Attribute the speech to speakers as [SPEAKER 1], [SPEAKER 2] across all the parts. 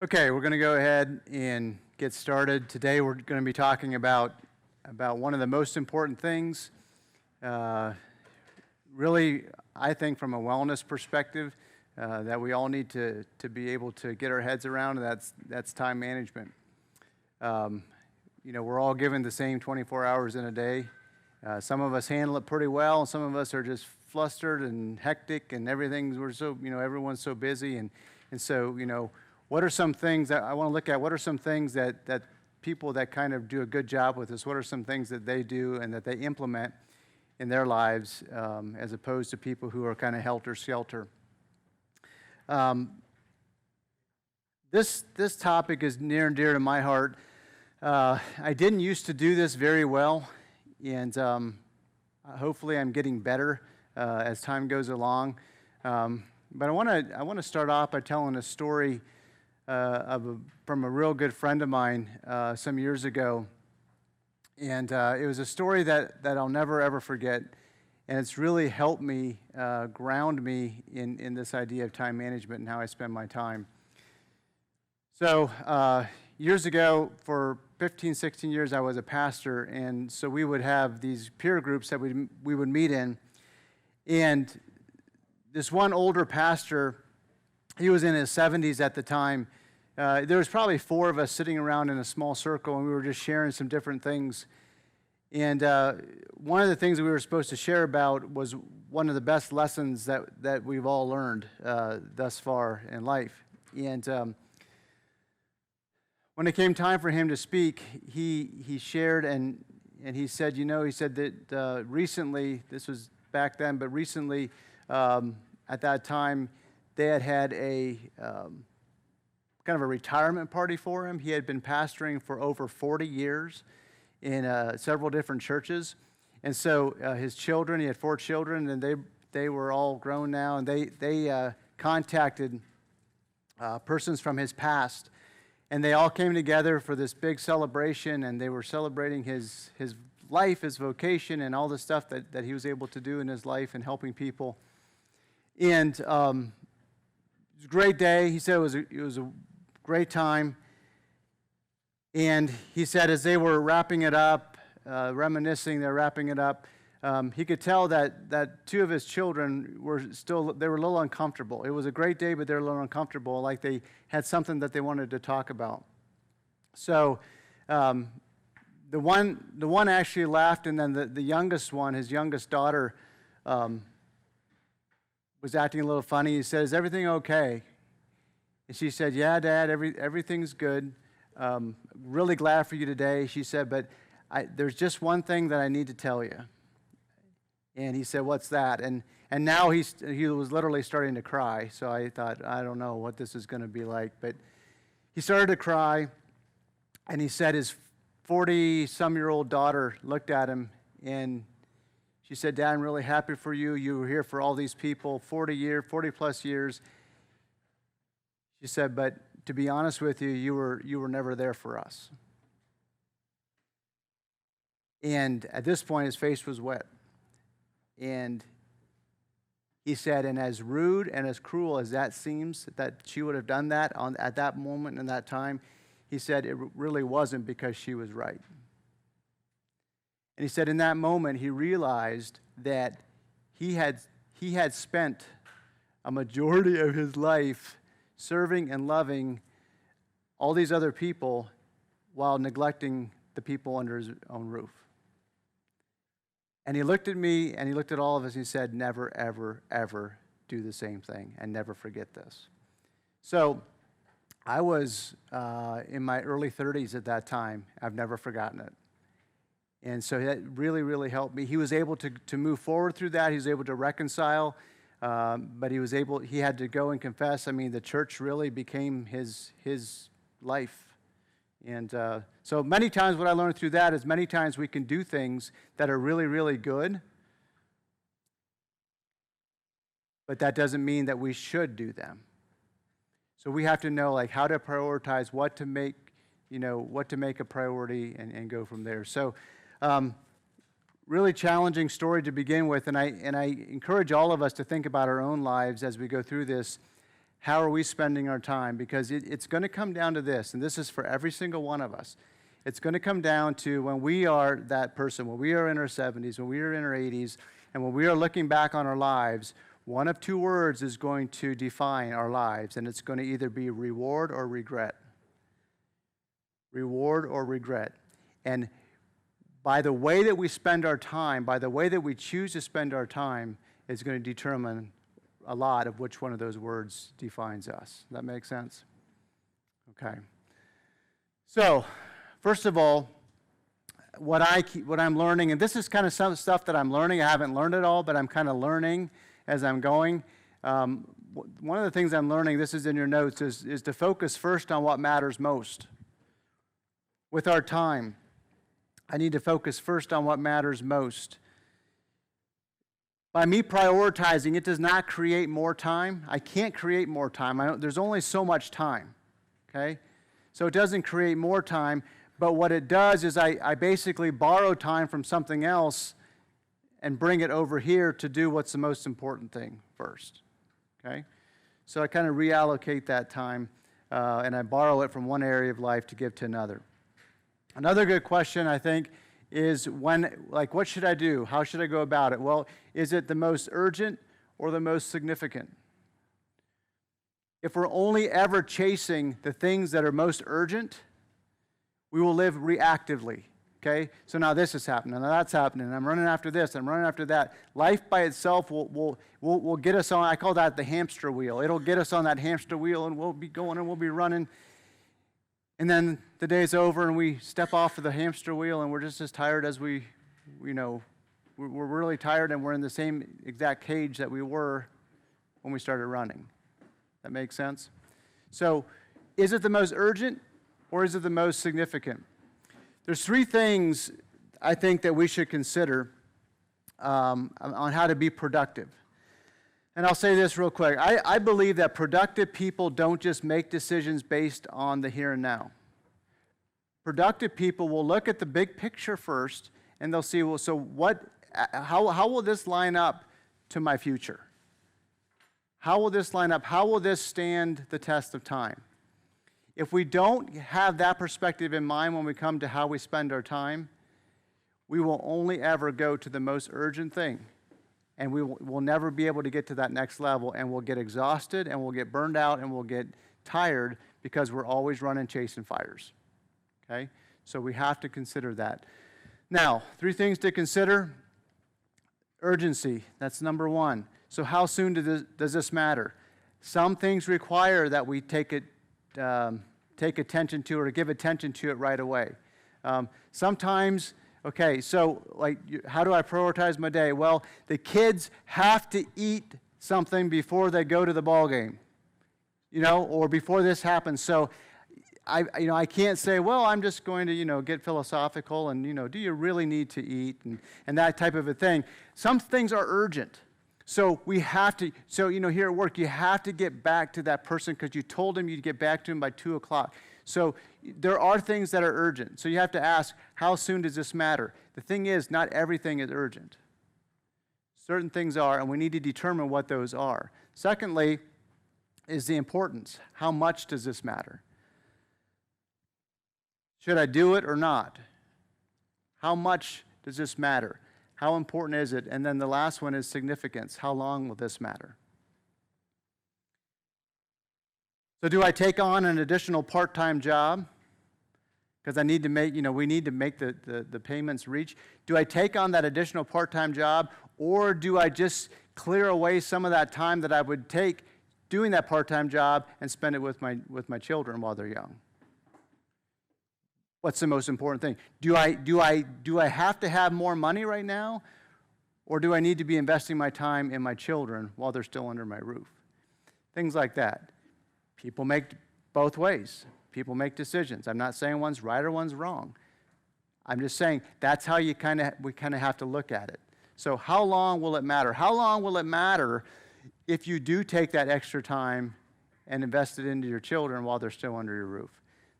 [SPEAKER 1] Okay, we're going to go ahead and get started. Today we're going to be talking about one of the most important things, really, I think from a wellness perspective, that we all need to be able to get our heads around, and that's time management. We're all given the same 24 hours in a day. Some of us handle it pretty well, and some of us are just flustered and hectic, and everyone's so busy, and so, what are some things that I want to look at? What are some things that people that kind of do a good job with this, what are some things that they do and that they implement in their lives as opposed to people who are kind of helter-skelter? This topic is near and dear to my heart. I didn't used to do this very well, and hopefully I'm getting better as time goes along. But I want to start off by telling a story from a real good friend of mine some years ago, and it was a story that I'll never ever forget, and it's really helped me ground me in this idea of time management and how I spend my time. So years ago, for 15, 16 years, I was a pastor, and so we would have these peer groups that we would meet in, and this one older pastor, he was in his 70s at the time. There was probably four of us sitting around in a small circle, and we were just sharing some different things. And one of the things that we were supposed to share about was one of the best lessons that we've all learned thus far in life. And when it came time for him to speak, he shared and he said, he said that recently, this was back then, but recently at that time, they had a kind of a retirement party for him. He had been pastoring for over 40 years in several different churches. And so his children, he had 4 children, and they were all grown now, and they contacted persons from his past. And they all came together for this big celebration, and they were celebrating his life, his vocation, and all the stuff that he was able to do in his life and helping people. And it was a great day. He said it was a great time. And he said as they were wrapping it up, reminiscing, they're wrapping it up, he could tell that 2 of his children were a little uncomfortable. It was a great day, but they were a little uncomfortable, like they had something that they wanted to talk about. So the one actually laughed, and then the youngest one, his youngest daughter, was acting a little funny. He said, "Is everything okay?" And she said, "Yeah, Dad, everything's good. Really glad for you today." She said, "But there's just one thing that I need to tell you." And he said, "What's that?" And now he was literally starting to cry. So I thought, I don't know what this is going to be like. But he started to cry, and he said his 40-some-year-old daughter looked at him, and she said, "Dad, I'm really happy for you. You were here for all these people, 40-plus years. She said, "But to be honest with you, you were never there for us." And at this point, his face was wet. And he said, and as rude and as cruel as that seems, that she would have done that at that moment and that time, he said it really wasn't, because she was right. And he said in that moment, he realized that he had spent a majority of his life serving and loving all these other people while neglecting the people under his own roof. And he looked at me, and he looked at all of us, and he said, "Never, ever, ever do the same thing, and never forget this." So I was in my early 30s at that time. I've never forgotten it. And so that really, really helped me. He was able to move forward through that. He was able to reconcile, but he had to go and confess. I mean, the church really became his life. And so many times what I learned through that is many times we can do things that are really, really good, but that doesn't mean that we should do them. So we have to know how to prioritize, what to make a priority, and go from there. So really challenging story to begin with, and I encourage all of us to think about our own lives as we go through this. How are we spending our time? Because it's going to come down to this, and this is for every single one of us. It's going to come down to when we are that person, when we are in our 70s, when we are in our 80s, and when we are looking back on our lives, one of two words is going to define our lives, and it's going to either be reward or regret. Reward or regret. And by the way that we spend our time, by the way that we choose to spend our time, is going to determine a lot of which one of those words defines us. Does that make sense? Okay. So, first of all, what I'm learning, and this is kind of some stuff that I'm learning. I haven't learned it all, but I'm kind of learning as I'm going. One of the things I'm learning, this is in your notes, is to focus first on what matters most. With our time, I need to focus first on what matters most. By me prioritizing, it does not create more time. I can't create more time. There's only so much time, okay? So it doesn't create more time, but what it does is I basically borrow time from something else and bring it over here to do what's the most important thing first, okay? So I kind of reallocate that time, and I borrow it from one area of life to give to another. Another good question, I think, is what should I do? How should I go about it? Well, is it the most urgent or the most significant? If we're only ever chasing the things that are most urgent, we will live reactively, okay? So now this is happening, now that's happening, I'm running after this, I'm running after that. Life by itself will get us on, I call that the hamster wheel. It'll get us on that hamster wheel, and we'll be going and we'll be running. And then the day's over and we step off of the hamster wheel and we're just as tired as we're really tired, and we're in the same exact cage that we were when we started running. That makes sense? So is it the most urgent or is it the most significant? There's three things I think that we should consider on how to be productive. And I'll say this real quick. I believe that productive people don't just make decisions based on the here and now. Productive people will look at the big picture first, and they'll see, well, so how will this line up to my future? How will this line up? How will this stand the test of time? If we don't have that perspective in mind when we come to how we spend our time, we will only ever go to the most urgent thing. And we'll never be able to get to that next level, and we'll get exhausted, and we'll get burned out, and we'll get tired because we're always running chasing fires, okay? So we have to consider that. Now, three things to consider. Urgency, that's number one. So how soon does this matter? Some things require that we take attention to or give attention to it right away. Sometimes, okay, so how do I prioritize my day? Well, the kids have to eat something before they go to the ball game, or before this happens. So I can't say, well, I'm just going to, get philosophical and, do you really need to eat and that type of a thing. Some things are urgent. So we have to, here at work, you have to get back to that person because you told him you'd get back to him by 2 o'clock. So there are things that are urgent. So you have to ask, how soon does this matter? The thing is, not everything is urgent. Certain things are, and we need to determine what those are. Secondly, is the importance. How much does this matter? Should I do it or not? How much does this matter? How important is it? And then the last one is significance. How long will this matter? So do I take on an additional part-time job? Because I need to make, we need to make the payments reach. Do I take on that additional part-time job, or do I just clear away some of that time that I would take doing that part-time job and spend it with my children while they're young? What's the most important thing? Do I have to have more money right now, or do I need to be investing my time in my children while they're still under my roof? Things like that. People make both ways. People make decisions. I'm not saying one's right or one's wrong. I'm just saying that's how we kind of have to look at it. So how long will it matter? How long will it matter if you do take that extra time and invest it into your children while they're still under your roof?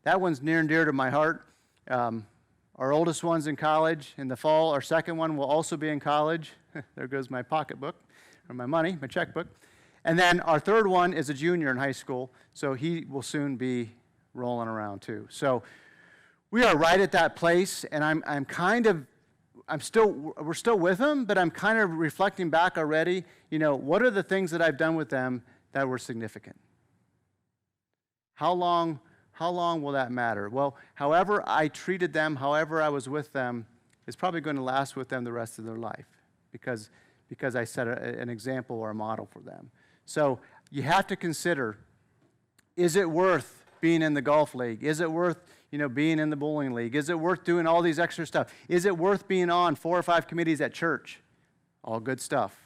[SPEAKER 1] That one's near and dear to my heart. Our oldest one's in college in the fall. Our second one will also be in college. There goes my pocketbook, or my money, my checkbook. And then our third one is a junior in high school, so he will soon be rolling around too. So we are right at that place, and we're still with them, but I'm kind of reflecting back already, what are the things that I've done with them that were significant? How long will that matter? Well, however I treated them, however I was with them, is probably going to last with them the rest of their life because I set an example or a model for them. So you have to consider, is it worth being in the golf league? Is it worth being in the bowling league? Is it worth doing all these extra stuff? Is it worth being on 4 or 5 committees at church? All good stuff.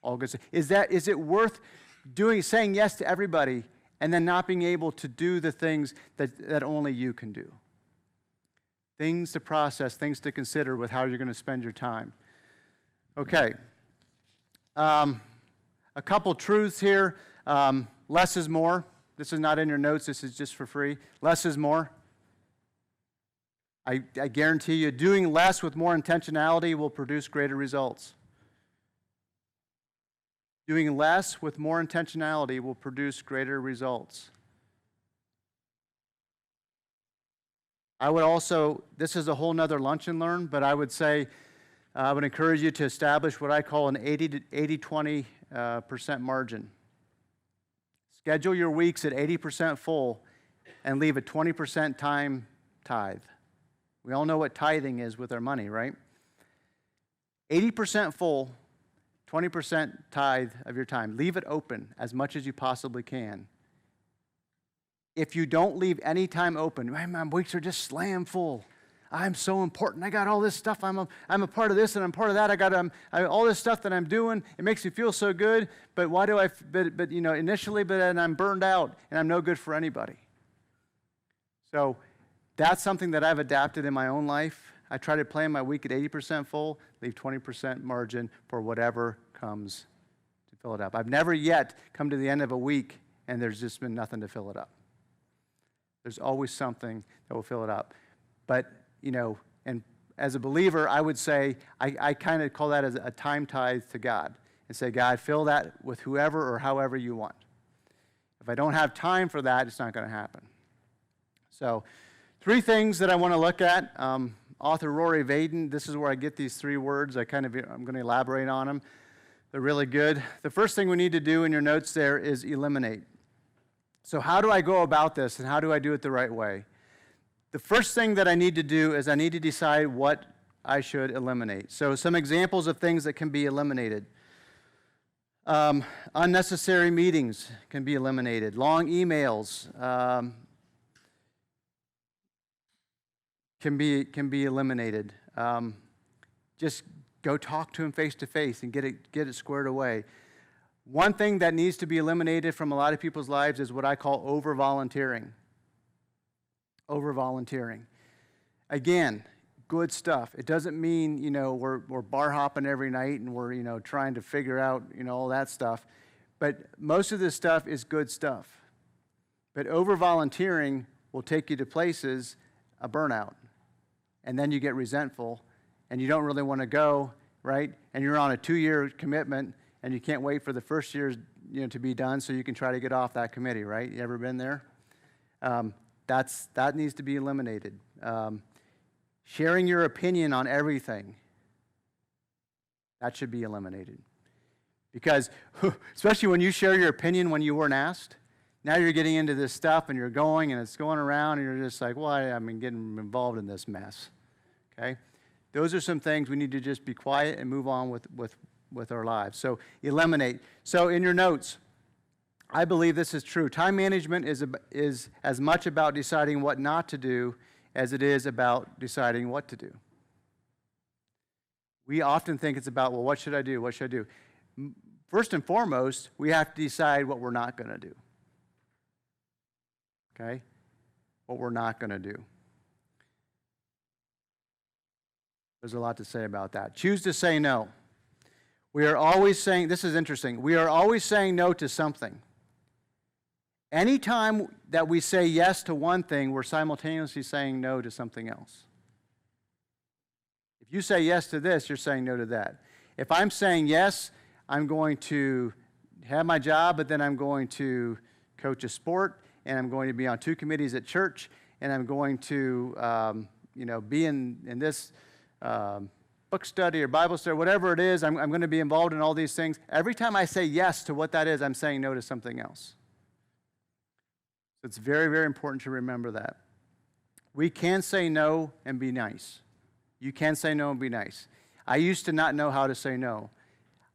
[SPEAKER 1] All good stuff. Is it worth saying yes to everybody and then not being able to do the things that only you can do? Things to process, things to consider with how you're going to spend your time. Okay. A couple truths here. Less is more. This is not in your notes. This is just for free. Less is more. I guarantee you, doing less with more intentionality will produce greater results. Doing less with more intentionality will produce greater results. I would also, this is a whole nother lunch and learn, but I would say, I would encourage you to establish what I call an 80-20% margin. Schedule your weeks at 80% full and leave a 20% time tithe. We all know what tithing is with our money, right? 80% full, 20% tithe of your time. Leave it open as much as you possibly can. If you don't leave any time open, my weeks are just slam full. I'm so important. I got all this stuff. I'm a part of this and I'm part of that. I got all this stuff that I'm doing. It makes me feel so good. But why do initially, but then I'm burned out and I'm no good for anybody. So that's something that I've adapted in my own life. I try to plan my week at 80% full, leave 20% margin for whatever comes to fill it up. I've never yet come to the end of a week and there's just been nothing to fill it up. There's always something that will fill it up. But, and as a believer, I would say, I kind of call that as a time tithe to God and say, God, fill that with whoever or however you want. If I don't have time for that, it's not going to happen. So 3 things that I want to look at. Author Rory Vaden, this is where I get these 3 words. I'm going to elaborate on them. They're really good. The first thing we need to do in your notes there is eliminate. So how do I go about this and how do I do it the right way? The first thing that I need to do is I need to decide what I should eliminate. So some examples of things that can be eliminated. Unnecessary meetings can be eliminated. Long emails can be eliminated. Just go talk to him face to face and get it squared away. One thing that needs to be eliminated from a lot of people's lives is what I call over-volunteering. Over-volunteering. Again, good stuff. It doesn't mean, we're bar hopping every night and we're, trying to figure out, all that stuff. But most of this stuff is good stuff. But over-volunteering will take you to places, a burnout. And then you get resentful and you don't really want to go, right? And you're on a 2-year commitment and you can't wait for the first year, to be done so you can try to get off that committee, right? You ever been there? That needs to be eliminated. Sharing your opinion on everything, that should be eliminated. Because, especially when you share your opinion when you weren't asked, now you're getting into this stuff and you're going and it's going around and you're just like, well, I'm getting involved in this mess, okay? Those are some things we need to just be quiet and move on with our lives. So eliminate. So in your notes, I believe this is true. Time management is as much about deciding what not to do as it is about deciding what to do. We often think it's about, well, what should I do? What should I do? First and foremost, we have to decide what we're not going to do. Okay? What we're not going to do. There's a lot to say about that. Choose to say no. We are always saying, this is interesting, we are always saying no to something. Anytime that we say yes to one thing, we're simultaneously saying no to something else. If you say yes to this, you're saying no to that. If I'm saying yes, I'm going to have my job, but then I'm going to coach a sport, and I'm going to be on 2 committees at church, and I'm going to, be in this book study or Bible study, whatever it is. I'm going to be involved in all these things. Every time I say yes to what that is, I'm saying no to something else. So it's very, very important to remember that. We can say no and be nice. You can say no and be nice. I used to not know how to say no.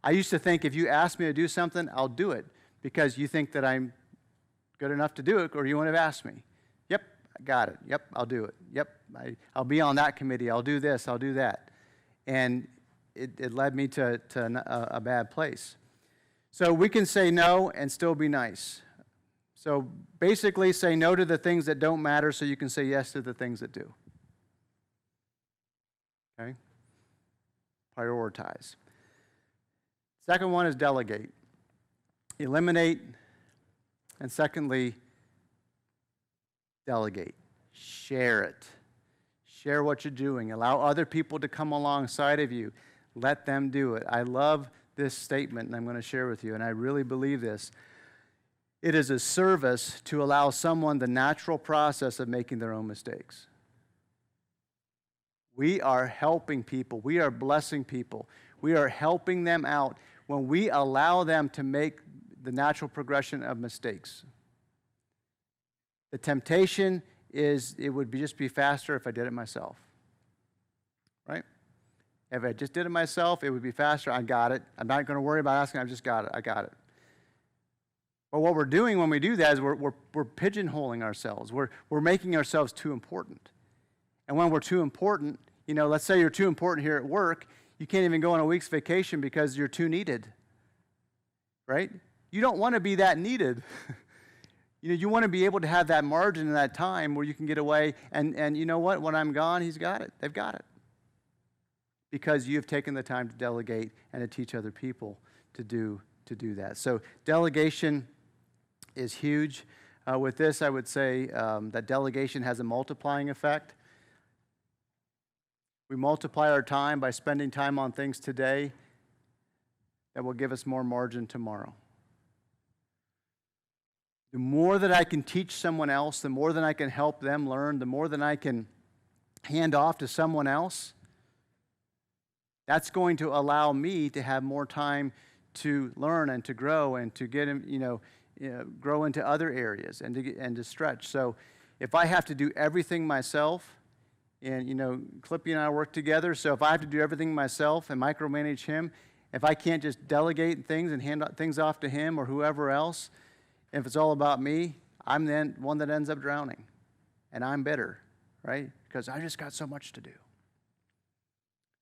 [SPEAKER 1] I used to think if you ask me to do something, I'll do it because you think that I'm good enough to do it, or you wouldn't have asked me. Yep, I got it. Yep, I'll do it. Yep, I'll be on that committee. I'll do this. I'll do that. And it led me to a bad place. So we can say no and still be nice. So basically, say no to the things that don't matter so you can say yes to the things that do. Okay? Prioritize. Second one is delegate. Eliminate. And secondly, delegate. Share it. Share what you're doing. Allow other people to come alongside of you. Let them do it. I love this statement, and I'm going to share with you, and I really believe this. It is a service to allow someone the natural process of making their own mistakes. We are helping people. We are blessing people. We are helping them out when we allow them to make the natural progression of mistakes. The temptation is it would just be faster if I did it myself. Right? If I just did it myself, it would be faster. I got it. I'm not going to worry about asking. I've just got it. I got it. But what we're doing when we do that is we're pigeonholing ourselves. We're making ourselves too important. And when we're too important, let's say you're too important here at work, you can't even go on a week's vacation because you're too needed. Right? You don't want to be that needed. You want to be able to have that margin in that time where you can get away, and you know what? When I'm gone, he's got it. They've got it. Because you've taken the time to delegate and to teach other people to do that. So delegation is huge. With this, I would say that delegation has a multiplying effect. We multiply our time by spending time on things today that will give us more margin tomorrow. The more that I can teach someone else, the more that I can help them learn, the more that I can hand off to someone else, that's going to allow me to have more time to learn and to grow and to get, grow into other areas and to stretch. So if I have to do everything myself, and, Clippy and I work together, so if I have to do everything myself and micromanage him, if I can't just delegate things and hand things off to him or whoever else, if it's all about me, I'm then one that ends up drowning. And I'm bitter, right? Because I just got so much to do.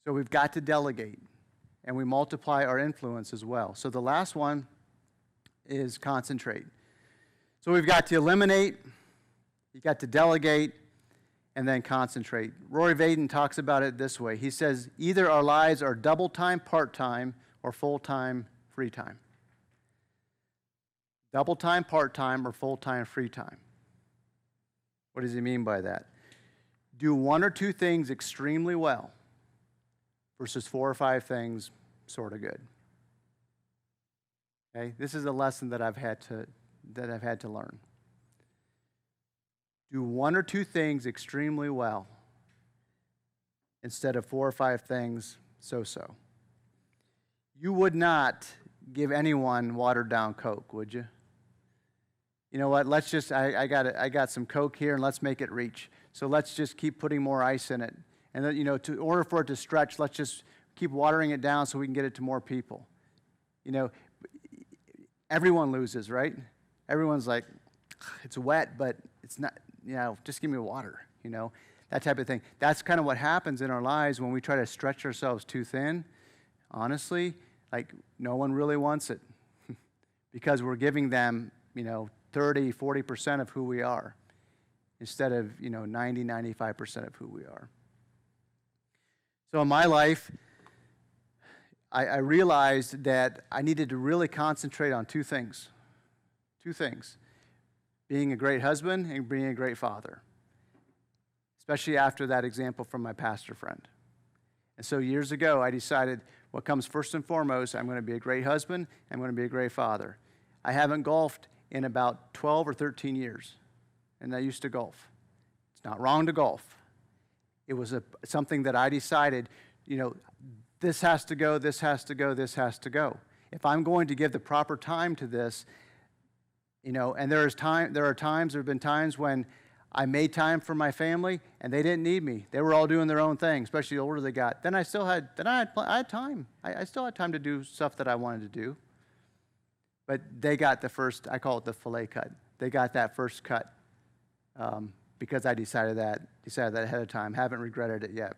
[SPEAKER 1] So we've got to delegate, and we multiply our influence as well. So the last one is concentrate. So we've got to eliminate, you've got to delegate, and then concentrate. Rory Vaden talks about it this way. He says, either our lives are double-time, part-time, or full-time, free time. Double-time, part-time, or full-time, free time. What does he mean by that? Do 1 or 2 things extremely well versus 4 or 5 things sort of good. Okay? This is a lesson that I've had to learn. Do 1 or 2 things extremely well instead of 4 or 5 things so-so. You would not give anyone watered down Coke, would you? You know what? Let's just, I got some Coke here, and let's make it reach. So let's just keep putting more ice in it. And then, in order for it to stretch, let's just keep watering it down so we can get it to more people. Everyone loses, right? Everyone's like, it's wet, but it's not, just give me water, that type of thing. That's kind of what happens in our lives when we try to stretch ourselves too thin. Honestly, no one really wants it because we're giving them, 30, 40% of who we are instead of, 90, 95% of who we are. So in my life, I realized that I needed to really concentrate on 2 things. 2 things. Being a great husband and being a great father. Especially after that example from my pastor friend. And so years ago, I decided what comes first and foremost, I'm going to be a great husband, I'm going to be a great father. I haven't golfed in about 12 or 13 years, and I used to golf. It's not wrong to golf. It was something that I decided, this has to go, this has to go, this has to go. If I'm going to give the proper time to this, and there have been times when I made time for my family and they didn't need me. They were all doing their own thing, especially the older they got. Then I had time. I still had time to do stuff that I wanted to do. But they got the first, I call it the fillet cut. They got that first cut because I decided that ahead of time. Haven't regretted it yet.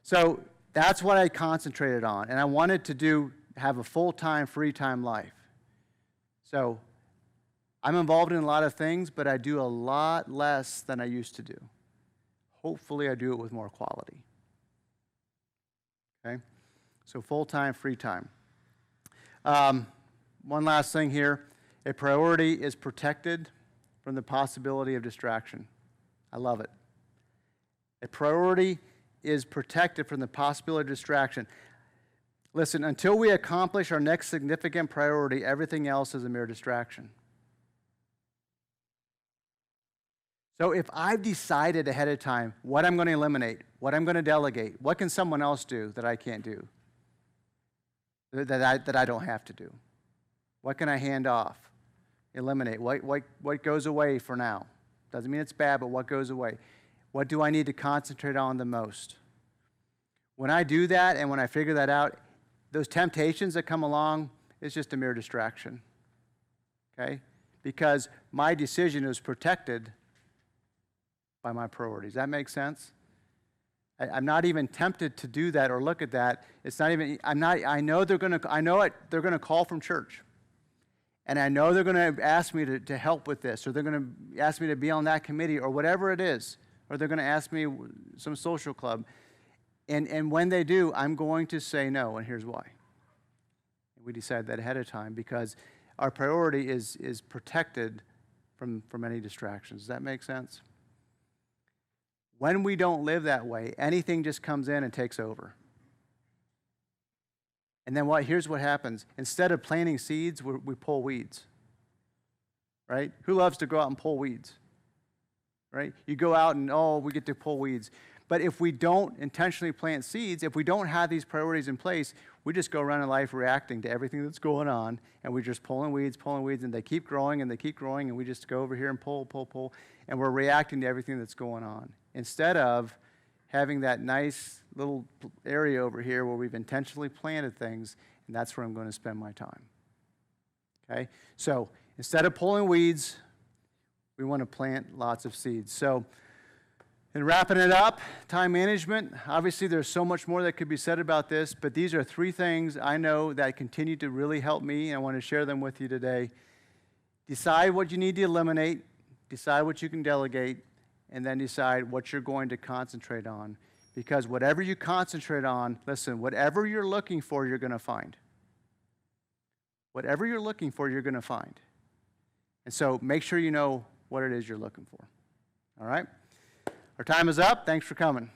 [SPEAKER 1] So that's what I concentrated on. And I wanted to have a full-time, free-time life. So I'm involved in a lot of things, but I do a lot less than I used to do. Hopefully, I do it with more quality. Okay? So full-time, free time. One last thing here. A priority is protected from the possibility of distraction. I love it. A priority is protected from the possibility of distraction. Listen, until we accomplish our next significant priority, everything else is a mere distraction. So if I've decided ahead of time what I'm going to eliminate, what I'm going to delegate, what can someone else do that I can't do, that I don't have to do? What can I hand off, eliminate? What goes away for now? Doesn't mean it's bad, but what goes away? What do I need to concentrate on the most? When I do that and when I figure that out, those temptations that come along, it's just a mere distraction, okay? Because my decision is protected by my priorities. That makes sense? I'm not even tempted to do that or look at that. It's not even, I know they're going to call from church. And I know they're going to ask me to help with this, or they're going to ask me to be on that committee, or whatever it is, or they're going to ask me some social club. And when they do, I'm going to say no, and here's why. We decide that ahead of time because our priority is protected from any distractions. Does that make sense? When we don't live that way, anything just comes in and takes over. And then here's what happens. Instead of planting seeds, we pull weeds. Right? Who loves to go out and pull weeds? Right? You go out and, we get to pull weeds. But if we don't intentionally plant seeds, if we don't have these priorities in place, we just go around in life reacting to everything that's going on, and we're just pulling weeds, and they keep growing, and we just go over here and pull, and we're reacting to everything that's going on. Instead of having that nice little area over here where we've intentionally planted things, and that's where I'm going to spend my time. Okay? So instead of pulling weeds, we want to plant lots of seeds. So in wrapping it up, time management, obviously there's so much more that could be said about this, but these are 3 things I know that continue to really help me, and I want to share them with you today. Decide what you need to eliminate, decide what you can delegate, and then decide what you're going to concentrate on. Because whatever you concentrate on, listen, whatever you're looking for, you're going to find. Whatever you're looking for, you're going to find. And so make sure you know what it is you're looking for. All right? Our time is up. Thanks for coming.